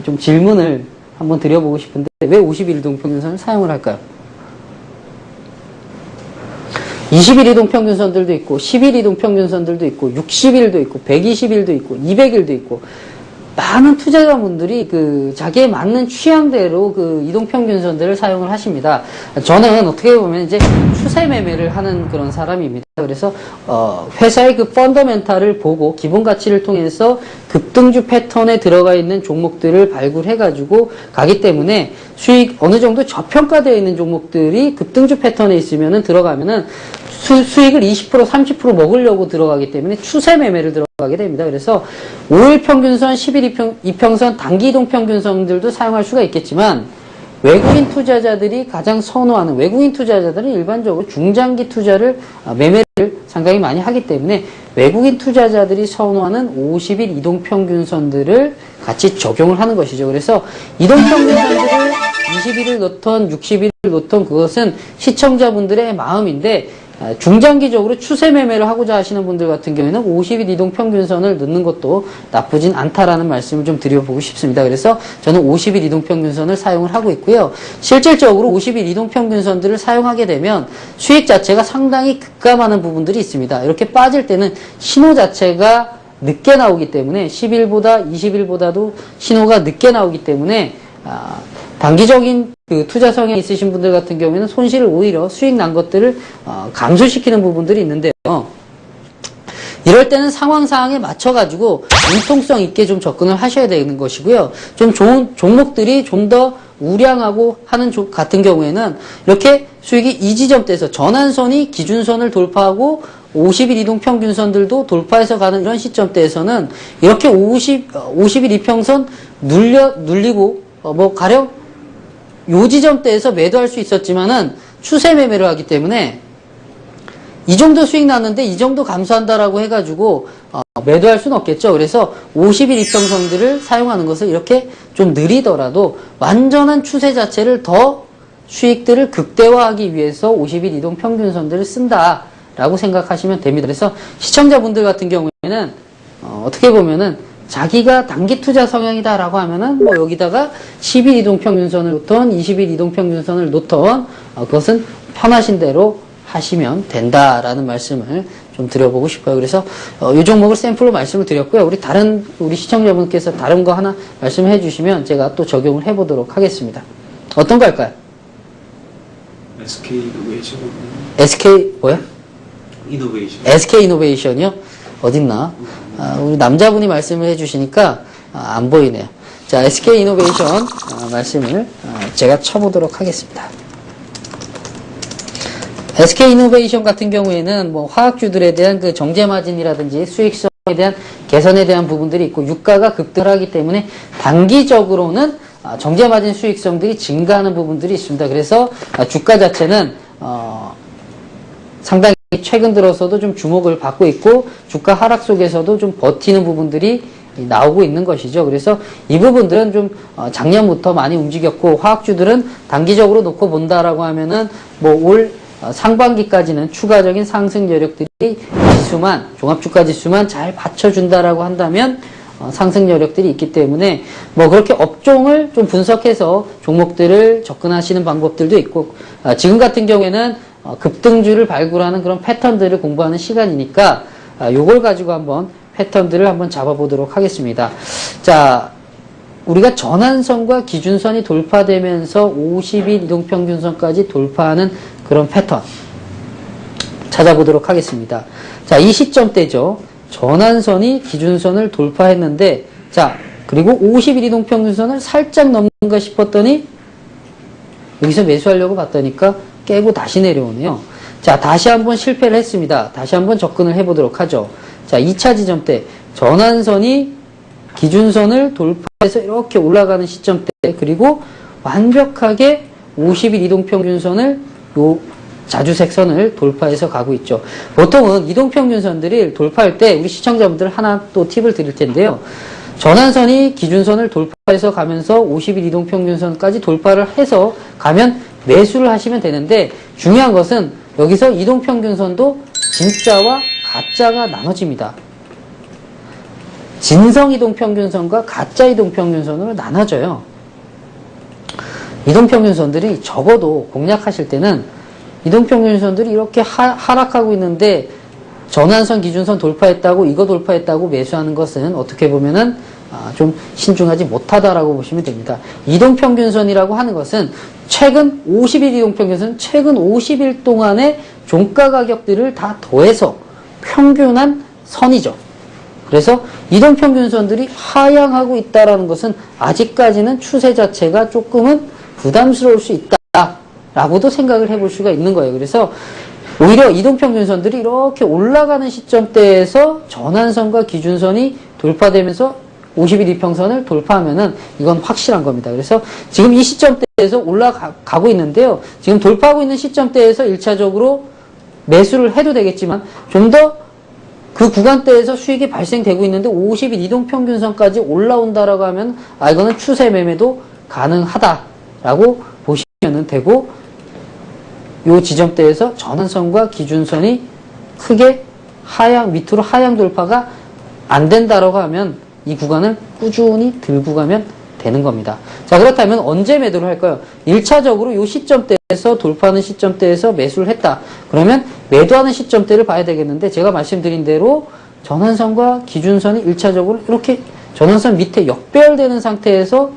좀 질문을 한번 드려보고 싶은데, 왜 50일 이동평균선을 사용을 할까요? 20일 이동평균선들도 있고 10일 이동평균선들도 있고 60일도 있고 120일도 있고 200일도 있고, 많은 투자자분들이 자기에 맞는 취향대로 이동평균선들을 사용을 하십니다. 저는 어떻게 보면 이제 추세 매매를 하는 그런 사람입니다. 그래서 회사의 펀더멘탈을 보고 기본 가치를 통해서 급등주 패턴에 들어가 있는 종목들을 발굴해가지고 가기 때문에, 수익 어느 정도 저평가되어 있는 종목들이 급등주 패턴에 있으면은 들어가면은 수익을 20% 30% 먹으려고 들어가기 때문에 추세 매매를 들어가게 됩니다. 그래서 5일 평균선, 10일 이평선, 단기 이동 평균선들도 사용할 수가 있겠지만, 외국인 투자자들이 가장 선호하는, 외국인 투자자들은 일반적으로 중장기 투자를 매매를 상당히 많이 하기 때문에 외국인 투자자들이 선호하는 50일 이동 평균선들을 같이 적용을 하는 것이죠. 그래서 이동 평균선들을 20일을 놓던 60일을 놓던 그것은 시청자분들의 마음인데, 중장기적으로 추세 매매를 하고자 하시는 분들 같은 경우에는 50일 이동평균선을 넣는 것도 나쁘진 않다라는 말씀을 좀 드려보고 싶습니다. 그래서 저는 50일 이동평균선을 사용을 하고 있고요. 실질적으로 50일 이동평균선들을 사용하게 되면 수익 자체가 상당히 급감하는 부분들이 있습니다. 이렇게 빠질 때는 신호 자체가 늦게 나오기 때문에, 10일보다 20일보다도 신호가 늦게 나오기 때문에 단기적인 투자 성향이 있으신 분들 같은 경우에는 손실을 오히려 수익 난 것들을 감소시키는 부분들이 있는데요. 이럴 때는 상황에 맞춰가지고 융통성 있게 좀 접근을 하셔야 되는 것이고요. 좀 좋은 종목들이 좀 더 우량하고 하는 같은 경우에는 이렇게 수익이 이 지점대에서 전환선이 기준선을 돌파하고 50일 이동평균선들도 돌파해서 가는 이런 시점대에서는 이렇게 50일 이평선 눌리고 가령 요 지점대에서 매도할 수 있었지만은 추세 매매를 하기 때문에 이 정도 수익 났는데 이 정도 감소한다라고 해가지고 매도할 수는 없겠죠. 그래서 50일 이평선들을 사용하는 것을 이렇게 좀 느리더라도 완전한 추세 자체를 더 수익들을 극대화하기 위해서 50일 이동 평균선들을 쓴다라고 생각하시면 됩니다. 그래서 시청자분들 같은 경우에는 어떻게 보면은 자기가 단기 투자 성향이다라고 하면은 뭐 여기다가 10일 이동평균선을 놓던 20일 이동평균선을 놓던 그것은 편하신 대로 하시면 된다라는 말씀을 좀 드려보고 싶어요. 그래서 이 종목을 샘플로 말씀을 드렸고요. 우리 시청자분께서 다른 거 하나 말씀해 주시면 제가 또 적용을 해보도록 하겠습니다. 어떤 거 할까요? SK 이노베이션. SK 뭐야? 이노베이션. SK 이노베이션이요? 어딨나? 우리 남자분이 말씀을 해주시니까 안 보이네요. 자, SK 이노베이션 말씀을 제가 쳐보도록 하겠습니다. SK 이노베이션 같은 경우에는 뭐 화학주들에 대한 그 정제 마진이라든지 수익성에 대한 개선에 대한 부분들이 있고, 유가가 급등하기 때문에 단기적으로는 정제 마진 수익성들이 증가하는 부분들이 있습니다. 그래서 주가 자체는 상당히 최근 들어서도 좀 주목을 받고 있고, 주가 하락 속에서도 좀 버티는 부분들이 나오고 있는 것이죠. 그래서 이 부분들은 좀 작년부터 많이 움직였고, 화학주들은 단기적으로 놓고 본다라고 하면은 뭐 올 상반기까지는 추가적인 상승 여력들이 종합주가 지수만 잘 받쳐준다라고 한다면 상승 여력들이 있기 때문에 뭐 그렇게 업종을 좀 분석해서 종목들을 접근하시는 방법들도 있고, 지금 같은 경우에는 급등주를 발굴하는 그런 패턴들을 공부하는 시간이니까 요걸 가지고 한번 패턴들을 한번 잡아보도록 하겠습니다. 자, 우리가 전환선과 기준선이 돌파되면서 50일 이동평균선까지 돌파하는 그런 패턴 찾아보도록 하겠습니다. 자, 이 시점대죠. 전환선이 기준선을 돌파했는데 자, 그리고 50일 이동평균선을 살짝 넘는가 싶었더니 여기서 매수하려고 봤더니까 깨고 다시 내려오네요. 자, 다시 한번 실패를 했습니다. 다시 한번 접근을 해보도록 하죠. 자, 2차 지점대 전환선이 기준선을 돌파해서 이렇게 올라가는 시점대, 그리고 완벽하게 50일 이동평균선을 요 자주색 선을 돌파해서 가고 있죠. 보통은 이동평균선들이 돌파할 때 우리 시청자분들 하나 또 팁을 드릴 텐데요. 전환선이 기준선을 돌파해서 가면서 50일 이동평균선까지 돌파를 해서 가면 매수를 하시면 되는데, 중요한 것은 여기서 이동평균선도 진짜와 가짜가 나눠집니다. 진성 이동평균선과 가짜 이동평균선으로 나눠져요. 이동평균선들이 적어도 공략하실 때는 이동평균선들이 이렇게 하락하고 있는데 전환선 기준선 돌파했다고, 이거 돌파했다고 매수하는 것은 어떻게 보면은 좀 신중하지 못하다라고 보시면 됩니다. 이동평균선이라고 하는 것은 최근 50일 이동평균선, 최근 50일 동안의 종가 가격들을 다 더해서 평균한 선이죠. 그래서 이동평균선들이 하향하고 있다라는 것은 아직까지는 추세 자체가 조금은 부담스러울 수 있다라고도 생각을 해볼 수가 있는 거예요. 그래서 오히려 이동평균선들이 이렇게 올라가는 시점대에서 전환선과 기준선이 돌파되면서 50일 이평선을 돌파하면은 이건 확실한 겁니다. 그래서 지금 이 시점대에서 올라가고 있는데요. 지금 돌파하고 있는 시점대에서 1차적으로 매수를 해도 되겠지만 좀 더 그 구간대에서 수익이 발생되고 있는데 50일 이동평균선까지 올라온다라고 하면 이거는 추세 매매도 가능하다라고 보시면 되고, 요 지점대에서 전환선과 기준선이 크게 밑으로 하향 돌파가 안 된다라고 하면 이 구간을 꾸준히 들고 가면 되는 겁니다. 자, 그렇다면 언제 매도를 할까요? 1차적으로 요 시점대에서 돌파하는 시점대에서 매수를 했다. 그러면 매도하는 시점대를 봐야 되겠는데, 제가 말씀드린 대로 전환선과 기준선이 1차적으로 이렇게 전환선 밑에 역배열되는 상태에서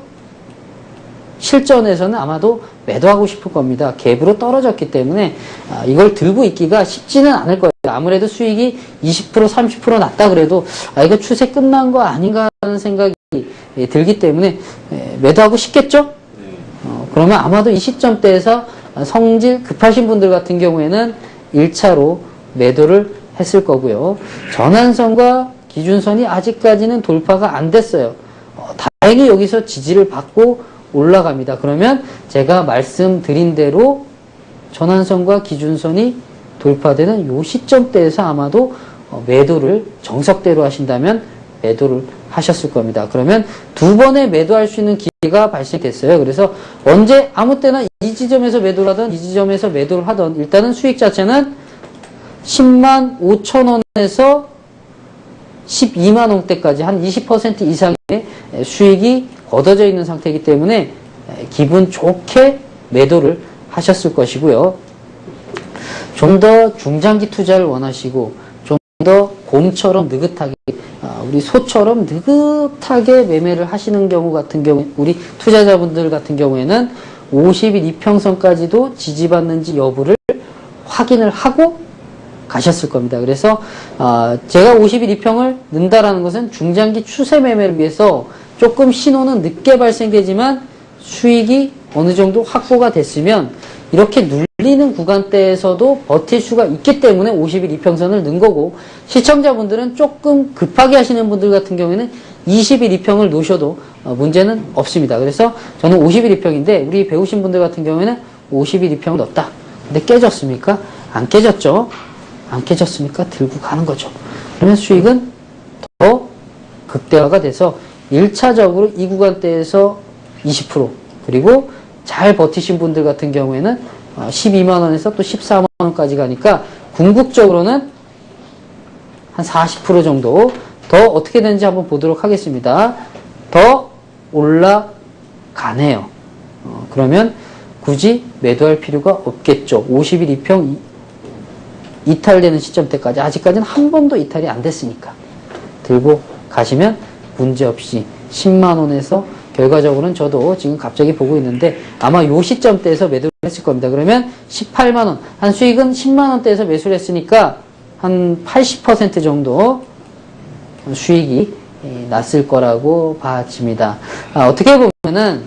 실전에서는 아마도 매도하고 싶을 겁니다. 갭으로 떨어졌기 때문에 이걸 들고 있기가 쉽지는 않을 거예요. 아무래도 수익이 20% 30% 났다 그래도 이거 추세 끝난 거 아닌가 하는 생각이 들기 때문에 매도하고 싶겠죠? 그러면 아마도 이 시점대에서 성질 급하신 분들 같은 경우에는 1차로 매도를 했을 거고요. 전환선과 기준선이 아직까지는 돌파가 안 됐어요. 다행히 여기서 지지를 받고 올라갑니다. 그러면 제가 말씀드린 대로 전환선과 기준선이 돌파되는 요 시점대에서 아마도 매도를 정석대로 하신다면 매도를 하셨을 겁니다. 그러면 두 번에 매도할 수 있는 기회가 발생됐어요. 그래서 언제 아무 때나 이 지점에서 매도를 하던 이 지점에서 매도를 하던 일단은 수익 자체는 10만 5천 원에서 12만 원대까지 한 20% 이상의 수익이 얻어져 있는 상태이기 때문에 기분 좋게 매도를 하셨을 것이고요. 좀 더 중장기 투자를 원하시고 좀 더 곰처럼 느긋하게, 우리 소처럼 느긋하게 매매를 하시는 경우 같은 경우에, 우리 투자자분들 같은 경우에는 50일 이평선까지도 지지받는지 여부를 확인을 하고 가셨을 겁니다. 그래서 제가 50일 이평을 넣는다라는 것은 중장기 추세 매매를 위해서 조금 신호는 늦게 발생되지만 수익이 어느 정도 확보가 됐으면 이렇게 눌리는 구간대에서도 버틸 수가 있기 때문에 50일 이평선을 넣은 거고, 시청자분들은 조금 급하게 하시는 분들 같은 경우에는 20일 이평을 놓으셔도 문제는 없습니다. 그래서 저는 50일 이평인데, 우리 배우신 분들 같은 경우에는 50일 이평을 넣었다. 근데 깨졌습니까? 안 깨졌죠? 안 깨졌으니까 들고 가는 거죠. 그러면 수익은 더 극대화가 돼서 1차적으로 이 구간대에서 20%, 그리고 잘 버티신 분들 같은 경우에는 12만 원에서 또 14만 원까지 가니까 궁극적으로는 한 40% 정도 더 어떻게 되는지 한번 보도록 하겠습니다. 더 올라가네요. 그러면 굳이 매도할 필요가 없겠죠. 50일 이평 이탈되는 시점대까지 아직까지는 한 번도 이탈이 안 됐으니까 들고 가시면 문제없이 10만 원에서, 결과적으로는 저도 지금 갑자기 보고 있는데 아마 요 시점대에서 매도를 했을 겁니다. 그러면 18만 원, 한 수익은 10만 원대에서 매수를 했으니까 한 80% 정도 수익이 났을 거라고 봐집니다. 어떻게 보면은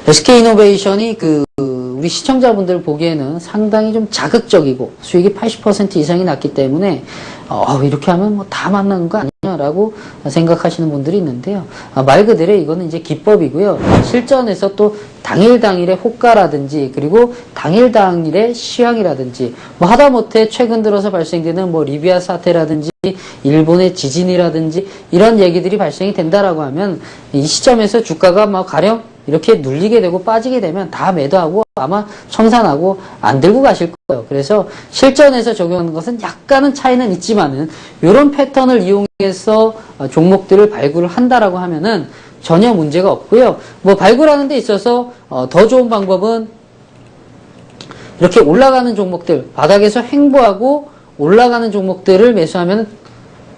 SK이노베이션이 우리 시청자분들 보기에는 상당히 좀 자극적이고 수익이 80% 이상이 났기 때문에 이렇게 하면 뭐 다 만나는 거 아니냐라고 생각하시는 분들이 있는데요. 말 그대로 이거는 이제 기법이고요. 실전에서 또 당일의 호가라든지 그리고 당일의 시황이라든지 뭐 하다못해 최근 들어서 발생되는 뭐 리비아 사태라든지 일본의 지진이라든지 이런 얘기들이 발생이 된다라고 하면 이 시점에서 주가가 막 가령 이렇게 눌리게 되고 빠지게 되면 다 매도하고 아마 청산하고 안 들고 가실 거예요. 그래서 실전에서 적용하는 것은 약간은 차이는 있지만은 이런 패턴을 이용해서 종목들을 발굴을 한다라고 하면은 전혀 문제가 없고요. 뭐 발굴하는 데 있어서 더 좋은 방법은 이렇게 올라가는 종목들, 바닥에서 횡보하고 올라가는 종목들을 매수하면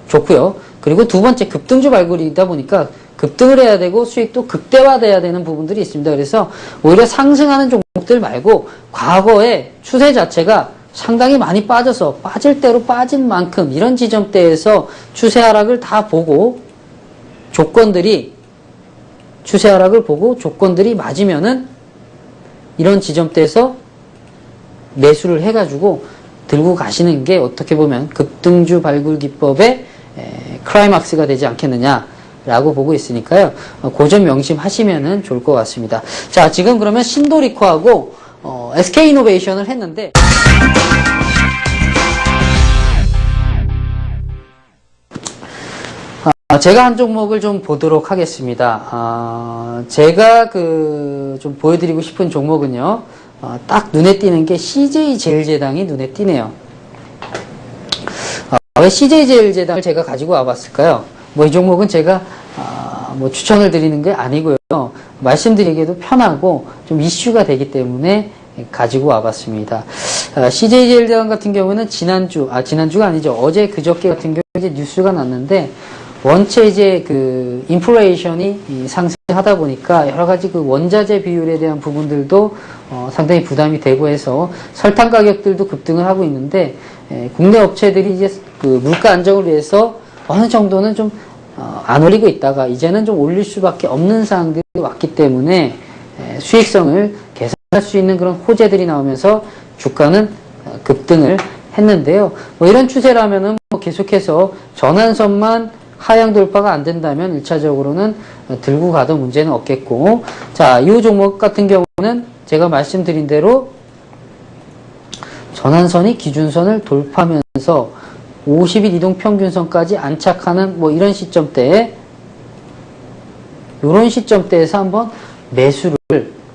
좋고요. 그리고 두 번째 급등주 발굴이다 보니까 급등을 해야 되고 수익도 극대화돼야 되는 부분들이 있습니다. 그래서 오히려 상승하는 종목들 말고 과거의 추세 자체가 상당히 많이 빠져서 빠질 대로 빠진 만큼 이런 지점대에서 추세 하락을 다 보고 추세 하락을 보고 조건들이 맞으면은 이런 지점대에서 매수를 해가지고 들고 가시는 게 어떻게 보면 급등주 발굴 기법의 클라이막스가 되지 않겠느냐라고 보고 있으니까요. 그 점 명심하시면은 좋을 것 같습니다. 자, 지금 그러면 신도리코하고 SK이노베이션을 했는데 제가 한 종목을 좀 보도록 하겠습니다. 제가 좀 보여드리고 싶은 종목은요, 딱 눈에 띄는 게 CJ제일제당이 눈에 띄네요. 왜 CJ제일제당을 제가 가지고 와봤을까요? 뭐 이 종목은 제가 뭐 추천을 드리는 게 아니고요. 말씀드리기에도 편하고 좀 이슈가 되기 때문에 가지고 와봤습니다. CJ제일제당 같은 경우는 지난주가 아니죠. 어제 그저께 같은 경우에 이제 뉴스가 났는데 원체 이제 인플레이션이 상승하다 보니까 여러 가지 원자재 비율에 대한 부분들도 상당히 부담이 되고 해서 설탕 가격들도 급등을 하고 있는데 국내 업체들이 이제 물가 안정을 위해서 어느 정도는 좀 안 올리고 있다가 이제는 좀 올릴 수밖에 없는 상황들이 왔기 때문에 수익성을 개선할 수 있는 그런 호재들이 나오면서 주가는 급등을 했는데요. 뭐 이런 추세라면은 뭐 계속해서 전환선만 하향 돌파가 안 된다면 1차적으로는 들고 가도 문제는 없겠고, 자, 이 종목 같은 경우는 제가 말씀드린 대로 전환선이 기준선을 돌파하면서 50일 이동 평균선까지 안착하는 뭐 이런 시점대에 에서 한번 매수를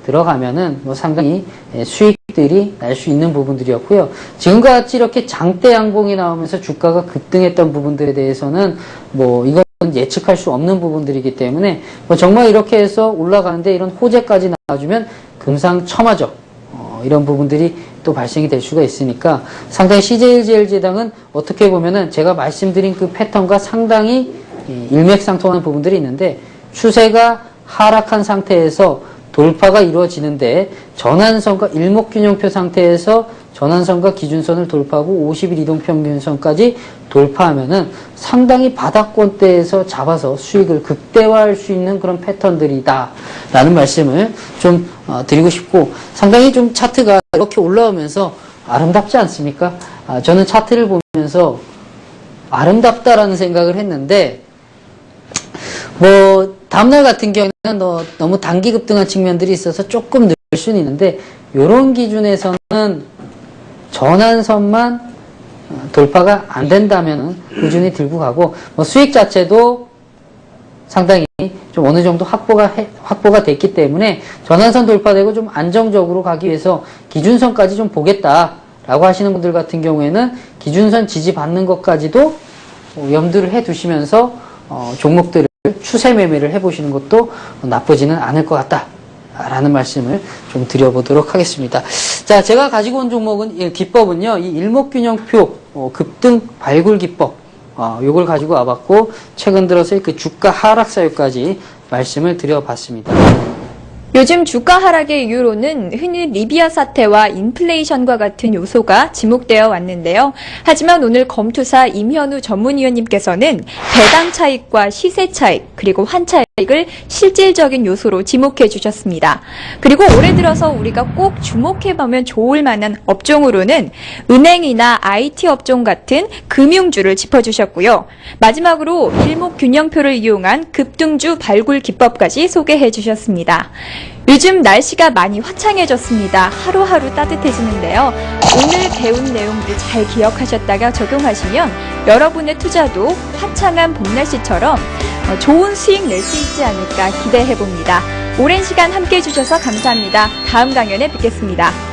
들어가면은 뭐 상당히 수익들이 날 수 있는 부분들이었고요. 지금과 같이 이렇게 장대 양봉이 나오면서 주가가 급등했던 부분들에 대해서는 뭐 이건 예측할 수 없는 부분들이기 때문에 뭐 정말 이렇게 해서 올라가는데 이런 호재까지 나와주면 금상첨화죠. 이런 부분들이 또 발생이 될 수가 있으니까 상당히 CJ제일제당은 어떻게 보면은 제가 말씀드린 그 패턴과 상당히 일맥상통하는 부분들이 있는데 추세가 하락한 상태에서 돌파가 이루어지는데 전환선과 일목균형표 상태에서 전환선과 기준선을 돌파하고 50일 이동평균선까지 돌파하면은 상당히 바닥권대에서 잡아서 수익을 극대화할 수 있는 그런 패턴들이다 라는 말씀을 좀 드리고 싶고, 상당히 좀 차트가 이렇게 올라오면서 아름답지 않습니까? 저는 차트를 보면서 아름답다라는 생각을 했는데 뭐 다음날 같은 경우에는 너무 단기 급등한 측면들이 있어서 조금 늘 수는 있는데 이런 기준에서는 전환선만 돌파가 안 된다면 꾸준히 들고 가고 뭐 수익 자체도 상당히 좀 어느 정도 확보가 됐기 때문에 전환선 돌파되고 좀 안정적으로 가기 위해서 기준선까지 좀 보겠다라고 하시는 분들 같은 경우에는 기준선 지지받는 것까지도 염두를 해 두시면서 종목들을 추세 매매를 해보시는 것도 나쁘지는 않을 것 같다 라는 말씀을 좀 드려보도록 하겠습니다. 자, 제가 가지고 온 종목은 기법은요, 이 일목균형표 급등 발굴 기법 요걸 가지고 와봤고 최근 들어서 그 주가 하락 사유까지 말씀을 드려봤습니다. 요즘 주가 하락의 이유로는 흔히 리비아 사태와 인플레이션과 같은 요소가 지목되어 왔는데요. 하지만 오늘 검투사 임현우 전문위원님께서는 배당 차익과 시세 차익 그리고 환차익을 실질적인 요소로 지목해 주셨습니다. 그리고 올해 들어서 우리가 꼭 주목해보면 좋을 만한 업종으로는 은행이나 IT 업종 같은 금융주를 짚어주셨고요. 마지막으로 일목균형표를 이용한 급등주 발굴 기법까지 소개해 주셨습니다. 요즘 날씨가 많이 화창해졌습니다. 하루하루 따뜻해지는데요. 오늘 배운 내용들 잘 기억하셨다가 적용하시면 여러분의 투자도 화창한 봄날씨처럼 좋은 수익 낼 수 있지 않을까 기대해봅니다. 오랜 시간 함께해 주셔서 감사합니다. 다음 강연에 뵙겠습니다.